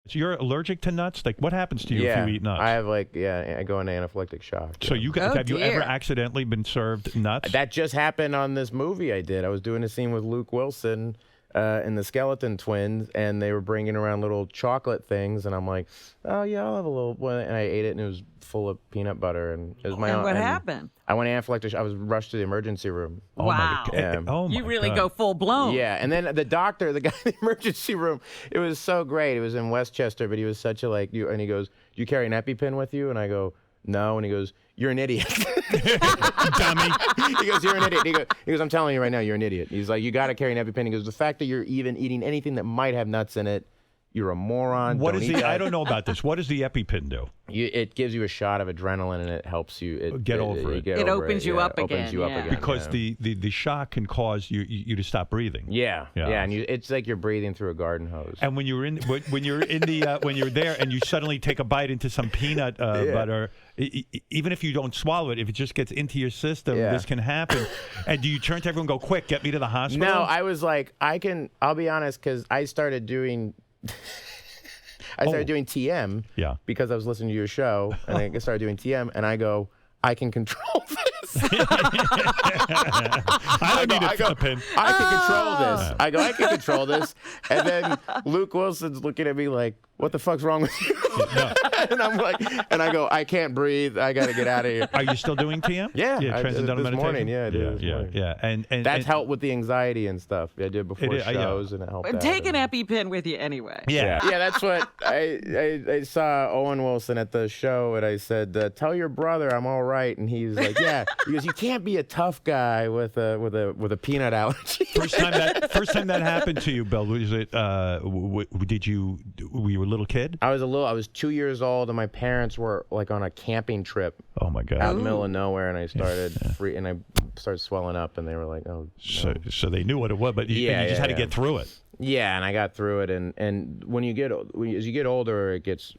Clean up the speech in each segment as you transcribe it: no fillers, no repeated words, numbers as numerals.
So you're allergic to nuts? Like, what happens to you if you eat nuts? I have I go into anaphylactic shock. So you have you ever accidentally been served nuts? That just happened on this movie I did. I was doing a scene with Luke Wilson in the Skeleton Twins, and they were bringing around little chocolate things, and I'm like, oh yeah, I'll have a little one, and I ate it, and it was full of peanut butter, and it was my own. And what happened? I went anaphylactic. I was rushed to the emergency room. Oh wow! My God. Oh my you really God. go full blown. Yeah, and then the doctor, the guy in the emergency room, it was so great. It was in Westchester, but he was such a and he goes, "Do you carry an EpiPen with you?" And I go, "No," and he goes, "You're an idiot." Dummy. He goes, "You're an idiot." He goes, "I'm telling you right now, you're an idiot." He's like, "You got to carry an EpiPen." He goes, "The fact that you're even eating anything that might have nuts in it, you're a moron." What is I don't know about this. What does the EpiPen do? It gives you a shot of adrenaline, and it helps you get over it. It opens you up again. Opens you up again. Because the shock can cause you to stop breathing. Yeah, and it's like you're breathing through a garden hose. And when you're when you're there and you suddenly take a bite into some peanut butter, even if you don't swallow it, if it just gets into your system, this can happen. And do you turn to everyone and go, "Quick, get me to the hospital"? No, I was like, I'll be honest, because I started doing. I started doing TM because I was listening to your show, and I started doing TM, and I go, I can control this. I don't need a pin. I can control this. I go, I can control this. And then Luke Wilson's looking at me like, what the fuck's wrong with you? And I'm like, and I go, I can't breathe. I got to get out of here. Are you still doing TM? Yeah. Transcendental this meditation? morning. Yeah, I did. Yeah. And that's helped with the anxiety and stuff. I did before shows, and it helped. But take an EpiPen with you anyway. Yeah. That's what I saw Owen Wilson at the show, and I said, tell your brother I'm all right. And he's like, yeah. He goes, you can't be a tough guy with a peanut allergy. First time that happened to you, Bill, was it? Were you a little kid? I was 2 years old, and my parents were like on a camping trip. Oh my God! Out in the middle of nowhere, and I started and I started swelling up, and they were like, "Oh." So they knew what it was, but you just had to get through it. Yeah, and I got through it, and as you get older, it gets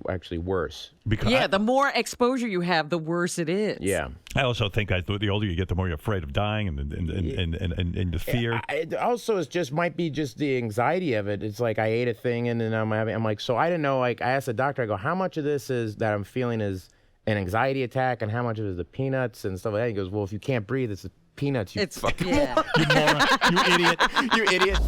actually worse. Because the more exposure you have, the worse it is. Yeah. I also think the older you get, the more you're afraid of dying, and the fear. It also might be just the anxiety of it. It's like I ate a thing, and then I'm like, so I didn't know. Like I asked the doctor, I go, how much of this is that I'm feeling is an anxiety attack, and how much of it is the peanuts and stuff like that? He goes, well, if you can't breathe, it's the peanuts. You fucking moron. You moron. You idiot. You idiot.